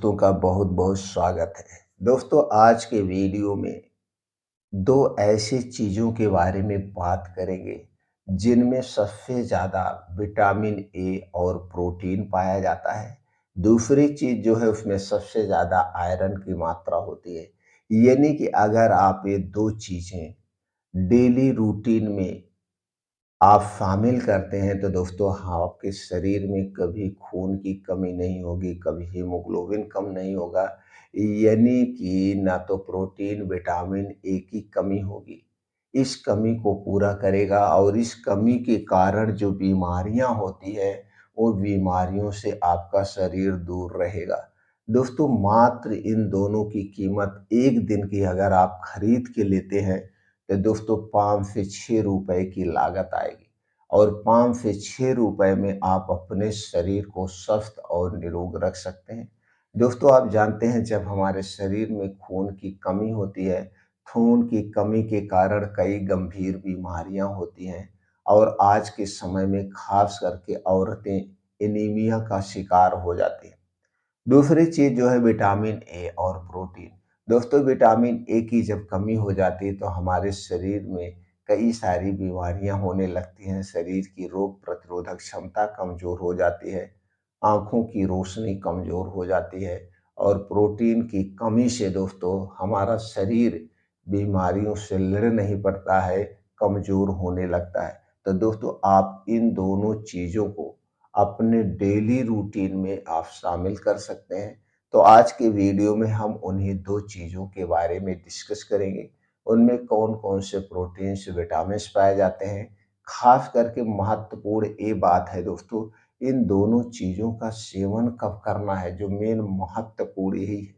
दोस्तों का बहुत बहुत स्वागत है। दोस्तों आज के वीडियो में दो ऐसी चीज़ों के बारे में बात करेंगे जिनमें सबसे ज़्यादा विटामिन ए और प्रोटीन पाया जाता है। दूसरी चीज़ जो है उसमें सबसे ज़्यादा आयरन की मात्रा होती है। यानी कि अगर आप ये दो चीज़ें डेली रूटीन में आप शामिल करते हैं तो दोस्तों हाँ, आपके शरीर में कभी खून की कमी नहीं होगी, कभी हीमोग्लोबिन कम नहीं होगा, यानी कि ना तो प्रोटीन, विटामिन ए की कमी होगी। इस कमी को पूरा करेगा और इस कमी के कारण जो बीमारियां होती है, वो बीमारियों से आपका शरीर दूर रहेगा। दोस्तों मात्र इन दोनों की कीमत एक दिन की अगर आप खरीद के लेते हैं तो दोस्तों 5 से 6 रुपए की लागत आएगी और 5 से 6 रुपए में आप अपने शरीर को स्वस्थ और निरोग रख सकते हैं। दोस्तों आप जानते हैं जब हमारे शरीर में खून की कमी होती है, खून की कमी के कारण कई गंभीर बीमारियां होती हैं और आज के समय में खास करके औरतें एनीमिया का शिकार हो जाती हैं। दूसरी चीज़ जो है विटामिन ए और प्रोटीन। दोस्तों विटामिन ए की जब कमी हो जाती है तो हमारे शरीर में कई सारी बीमारियां होने लगती हैं, शरीर की रोग प्रतिरोधक क्षमता कमज़ोर हो जाती है, आँखों की रोशनी कमज़ोर हो जाती है और प्रोटीन की कमी से दोस्तों हमारा शरीर बीमारियों से लड़ नहीं पाता है, कमज़ोर होने लगता है। तो दोस्तों आप इन दोनों चीज़ों को अपने डेली रूटीन में आप शामिल कर सकते हैं। तो आज के वीडियो में हम उन्हीं दो चीज़ों के बारे में डिस्कस करेंगे। उनमें कौन-कौन से प्रोटीन्स, विटामिन्स पाए जाते हैं। खास करके महत्वपूर्ण ये बात है दोस्तों, इन दोनों चीज़ों का सेवन कब करना है, जो मेन महत्वपूर्ण यही है।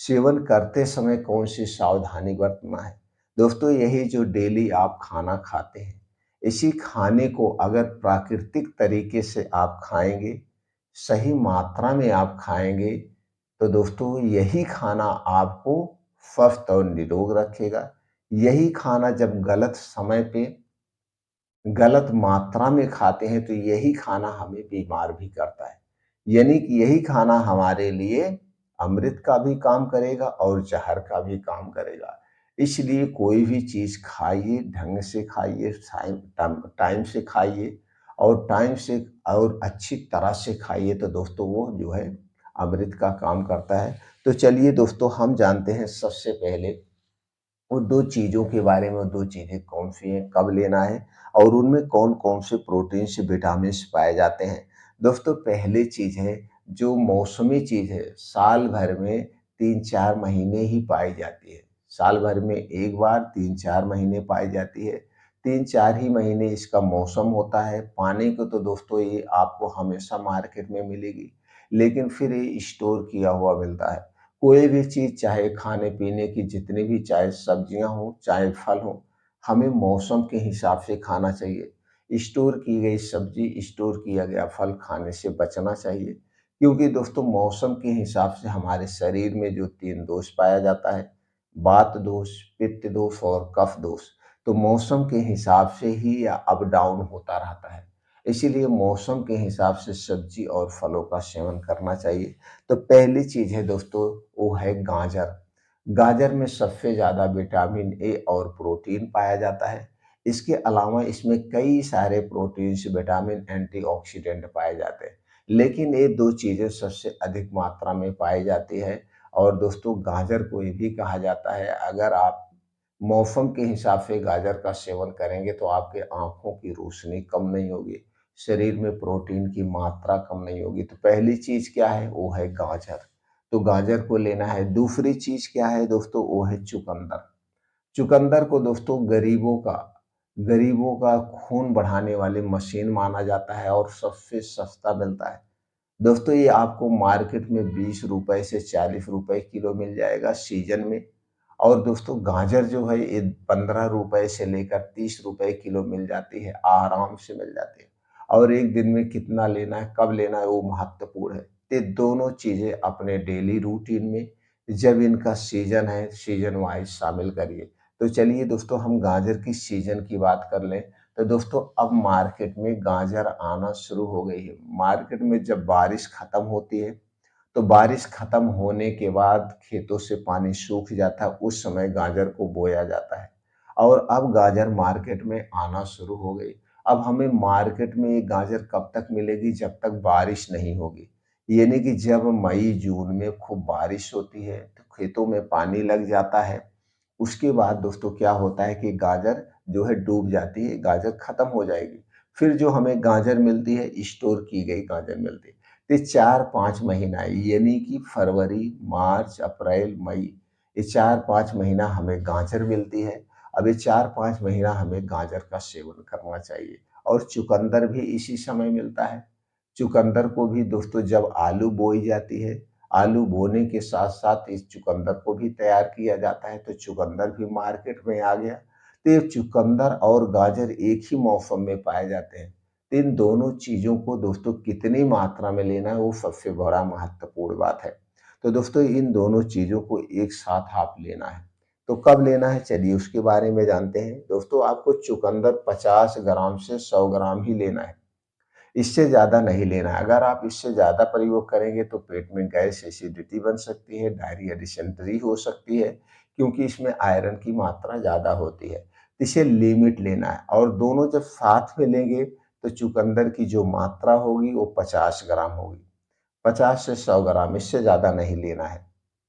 सेवन करते समय कौन सी सावधानी बरतना है। दोस्तों यही जो डेली आप खाना खाते हैं, इसी खाने को अगर प्राकृतिक तरीके से आप खाएंगे, सही मात्रा में आप खाएंगे, तो दोस्तों यही खाना आपको स्वस्थ और निरोग रखेगा। यही खाना जब गलत समय पे गलत मात्रा में खाते हैं तो यही खाना हमें बीमार भी करता है। यानी कि यही खाना हमारे लिए अमृत का भी काम करेगा और जहर का भी काम करेगा। इसलिए कोई भी चीज़ खाइए, ढंग से खाइए, टाइम से खाइए और टाइम से और अच्छी तरह से खाइए तो दोस्तों वो जो है अमृत का काम करता है। तो चलिए दोस्तों हम जानते हैं सबसे पहले वो 2 चीज़ों के बारे में, 2 चीज़ें कौन-सी हैं, कब लेना है और उनमें कौन-कौन से प्रोटीन्स, विटामिन्स पाए जाते हैं। दोस्तों पहली चीज़ है जो मौसमी चीज़ है, साल भर में 3-4 महीने ही पाई जाती है। साल भर में 1 बार 3-4 महीने पाई जाती है। 3-4 ही महीने इसका मौसम होता है। पाने को तो दोस्तों ये आपको हमेशा मार्केट में मिलेगी, लेकिन फिर ये स्टोर किया हुआ मिलता है। कोई भी चीज़ चाहे खाने-पीने की जितनी भी चाहे सब्जियाँ हों, चाहे फल हों, हमें मौसम के हिसाब से खाना चाहिए। स्टोर की गई सब्ज़ी, स्टोर किया गया फल खाने से बचना चाहिए। क्योंकि दोस्तों मौसम के हिसाब से हमारे शरीर में जो 3 दोष पाया जाता है, वात दोष, पित्त दोष और कफ दोष, तो मौसम के हिसाब से ही या अप डाउन होता रहता है। इसीलिए मौसम के हिसाब से सब्ज़ी और फलों का सेवन करना चाहिए। तो पहली चीज़ है दोस्तों वो है गाजर। गाजर में सबसे ज़्यादा विटामिन ए और प्रोटीन पाया जाता है। इसके अलावा इसमें कई सारे प्रोटीन्स, विटामिन, एंटीऑक्सीडेंट पाए जाते हैं। लेकिन ये 2 चीज़ें सबसे अधिक मात्रा में पाई जाती है और दोस्तों गाजर को ये भी कहा जाता है अगर आप मौसम के हिसाब से गाजर का सेवन करेंगे तो आपके आँखों की रोशनी कम नहीं होगी, शरीर में प्रोटीन की मात्रा कम नहीं होगी। तो पहली चीज़ क्या है? वो है गाजर। तो गाजर को लेना है। दूसरी चीज़ क्या है दोस्तों? वो है चुकंदर। चुकंदर को दोस्तों गरीबों का खून बढ़ाने वाली मशीन माना जाता है और सबसे सस्ता मिलता है। दोस्तों ये आपको मार्केट में ₹20 से ₹40 किलो मिल जाएगा सीज़न में। और दोस्तों गाजर जो है ये ₹15 से लेकर ₹30 किलो मिल जाती है, आराम से मिल जाती है। और एक दिन में कितना लेना है, कब लेना है वो महत्वपूर्ण है। ये दोनों चीज़ें अपने डेली रूटीन में जब इनका सीज़न है, सीज़न वाइज़ शामिल करिए। तो चलिए दोस्तों हम गाजर की सीज़न की बात कर लें, तो दोस्तों अब मार्केट में गाजर आना शुरू हो गई है। मार्केट में जब बारिश खत्म होती है, तो बारिश खत्म होने के बाद खेतों से पानी सूख जाता है, उस समय गाजर को बोया जाता है और अब गाजर मार्केट में आना शुरू हो गई। अब हमें मार्केट में ये गाजर कब तक मिलेगी? जब तक बारिश नहीं होगी। यानी कि जब मई जून में खूब बारिश होती है तो खेतों में पानी लग जाता है। उसके बाद दोस्तों क्या होता है कि गाजर जो है डूब जाती है, गाजर खत्म हो जाएगी। फिर जो हमें गाजर मिलती है, स्टोर की गई गाजर मिलती है। तो 4-5 महीना यानी कि फरवरी, मार्च, अप्रैल, मई, ये 4-5 महीना हमें गाजर मिलती है। अब ये 4-5 महीना हमें गाजर का सेवन करना चाहिए और चुकंदर भी इसी समय मिलता है। चुकंदर को भी दोस्तों जब आलू बोई जाती है, आलू बोने के साथ-साथ इस चुकंदर को भी तैयार किया जाता है, तो चुकंदर भी मार्केट में आ गया। तो ये चुकंदर और गाजर एक ही मौसम में पाए जाते हैं। तो इन दोनों चीज़ों को दोस्तों कितनी मात्रा में लेना है, वो सबसे बड़ा महत्वपूर्ण बात है। तो दोस्तों इन दोनों चीज़ों को एक साथ आप लेना है। तो कब लेना है, चलिए उसके बारे में जानते हैं। दोस्तों आपको चुकंदर 50 ग्राम से 100 ग्राम ही लेना है। इससे ज़्यादा नहीं लेना है। अगर आप इससे ज़्यादा प्रयोग करेंगे तो पेट में गैस, एसिडिटी बन सकती है, डायरिया, डिसेंट्री हो सकती है, क्योंकि इसमें आयरन की मात्रा ज़्यादा होती है। इसे लिमिट लेना है और दोनों जब साथ में लेंगे तो चुकंदर की जो मात्रा होगी वो 50 ग्राम होगी। 50 से 100 ग्राम, इससे ज़्यादा नहीं लेना है।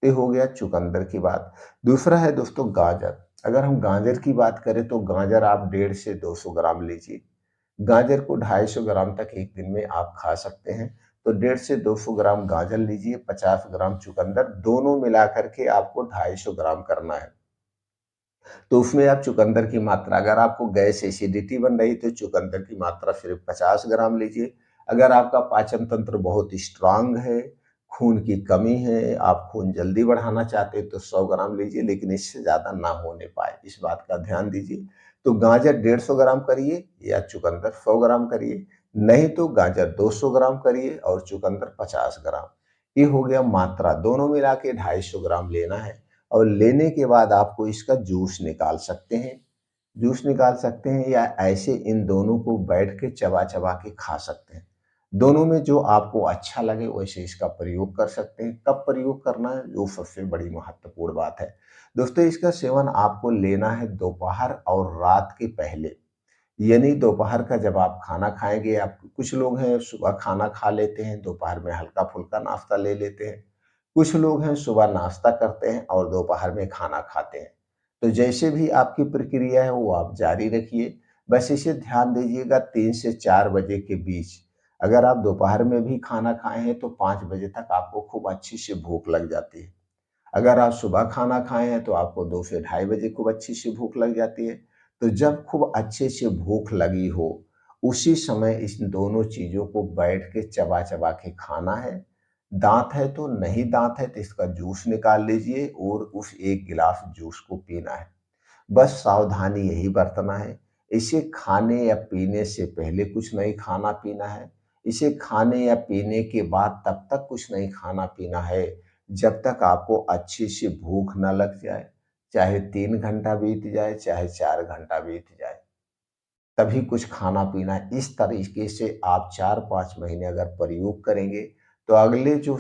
ये हो गया चुकंदर की बात। दूसरा है दोस्तों गाजर। अगर हम गाजर की बात करें तो गाजर आप 150 से 200 ग्राम लीजिए। गाजर को 250 ग्राम तक एक दिन में आप खा सकते हैं। तो 150 से 200 ग्राम गाजर लीजिए, 50 ग्राम चुकंदर, दोनों मिला कर के आपको 250 ग्राम करना है। तो उसमें आप चुकंदर की मात्रा, अगर आपको गैस एसिडिटी बन रही तो चुकंदर की मात्रा सिर्फ 50 ग्राम लीजिए। अगर आपका पाचन तंत्र बहुत स्ट्रांग है, खून की कमी है, आप खून जल्दी बढ़ाना चाहते हैं तो 100 ग्राम लीजिए, लेकिन इससे ज़्यादा ना होने पाए, इस बात का ध्यान दीजिए। तो गाजर 150 ग्राम करिए या चुकंदर 100 ग्राम करिए, नहीं तो गाजर 200 ग्राम करिए और चुकंदर 50 ग्राम। ये हो गया मात्रा, दोनों मिला के 250 ग्राम लेना है। और लेने के बाद आपको इसका जूस निकाल सकते हैं। जूस निकाल सकते हैं या ऐसे इन दोनों को बैठ के चबा-चबा के खा सकते हैं। दोनों में जो आपको अच्छा लगे वैसे इसका प्रयोग कर सकते हैं। कब प्रयोग करना है, वो सबसे बड़ी महत्वपूर्ण बात है। दोस्तों इसका सेवन आपको लेना है दोपहर और रात के पहले। यानी दोपहर का जब आप खाना खाएँगे, आप कुछ लोग हैं सुबह खाना खा लेते हैं, दोपहर में हल्का-फुल्का नाश्ता ले लेते हैं। कुछ लोग हैं सुबह नाश्ता करते हैं और दोपहर में खाना खाते हैं। तो जैसे भी आपकी प्रक्रिया है वो आप जारी रखिए। बस इसे ध्यान दीजिएगा 3 से 4 बजे के बीच, अगर आप दोपहर में भी खाना खाए हैं तो 5 बजे तक आपको खूब अच्छी सी भूख लग जाती है। अगर आप सुबह खाना खाए हैं तो आपको 2 से ढाई बजे खूब अच्छी सी भूख लग जाती है। तो जब खूब अच्छे से भूख लगी हो, उसी समय इस दोनों चीज़ों को बैठ के चबा-चबा के खाना है। दाँत है तो नहीं, दाँत है तो इसका जूस निकाल लीजिए और उस 1 गिलास जूस को पीना है। बस सावधानी यही बरतना है। इसे खाने या पीने से पहले कुछ नहीं खाना-पीना है। इसे खाने या पीने के बाद तब तक कुछ नहीं खाना-पीना है, जब तक आपको अच्छी सी भूख ना लग जाए। चाहे 3 घंटा बीत जाए, चाहे 4 घंटा बीत जाए। तभी कुछ खाना-पीना है। इस तरीके से आप 4-5 महीने अगर प्रयोग करेंगे, तो अगले जो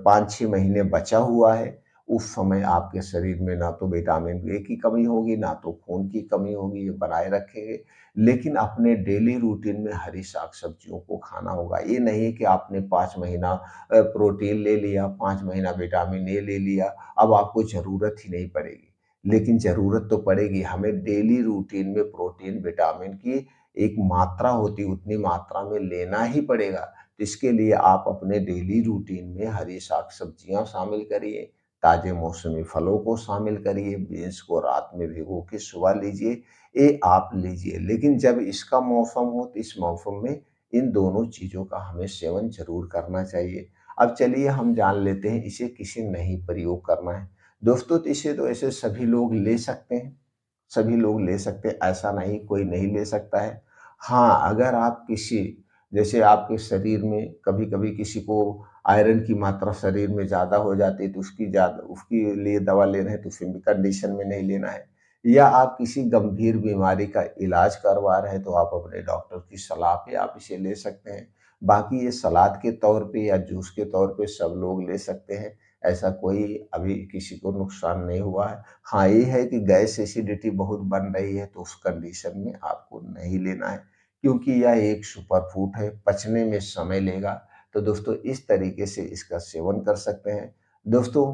5-6 महीने बचा हुआ है, उस समय आपके शरीर में ना तो विटामिन ए की कमी होगी, ना तो खून की कमी होगी, ये बनाए रखेंगे। लेकिन अपने डेली रूटीन में हरी साग-सब्जियों को खाना होगा। ये नहीं कि आपने 5 महीना प्रोटीन ले लिया, 5 महीना विटामिन ए ले लिया, अब आपको ज़रूरत ही नहीं पड़ेगी। लेकिन ज़रूरत तो पड़ेगी, हमें डेली रूटीन में प्रोटीन, विटामिन की एक मात्रा होती है, उतनी मात्रा में लेना ही पड़ेगा। तो इसके लिए आप अपने डेली रूटीन में हरी साग-सब्जियाँ शामिल करिए, ताज़े मौसमी फलों को शामिल करिए, बीन्स को रात में भिगो के सुबह लीजिए, ये आप लीजिए। लेकिन जब इसका मौसम हो तो इस मौसम में इन दोनों चीज़ों का हमें सेवन ज़रूर करना चाहिए। अब चलिए हम जान लेते हैं इसे किसे नहीं प्रयोग करना है। दोस्तों तो इसे तो ऐसे सभी लोग ले सकते हैं, सभी लोग ले सकते हैं, ऐसा नहीं कोई नहीं ले सकता है। हाँ, अगर आप किसी, जैसे आपके शरीर में कभी-कभी किसी को आयरन की मात्रा शरीर में ज़्यादा हो जाती है तो उसके लिए दवा ले रहे हैं तो उसी कंडीशन में नहीं लेना है। या आप किसी गंभीर बीमारी का इलाज करवा रहे हैं तो आप अपने डॉक्टर की सलाह पे आप इसे ले सकते हैं। बाकी ये सलाद के तौर पे या जूस के तौर पे सब लोग ले सकते हैं, ऐसा कोई अभी किसी को नुकसान नहीं हुआ है। हाँ, ये है कि गैस एसिडिटी बहुत बन रही है, तो उस कंडीशन में आपको नहीं लेना है, क्योंकि यह एक सुपर फूड है, पचने में समय लेगा। तो दोस्तों इस तरीके से इसका सेवन कर सकते हैं। दोस्तों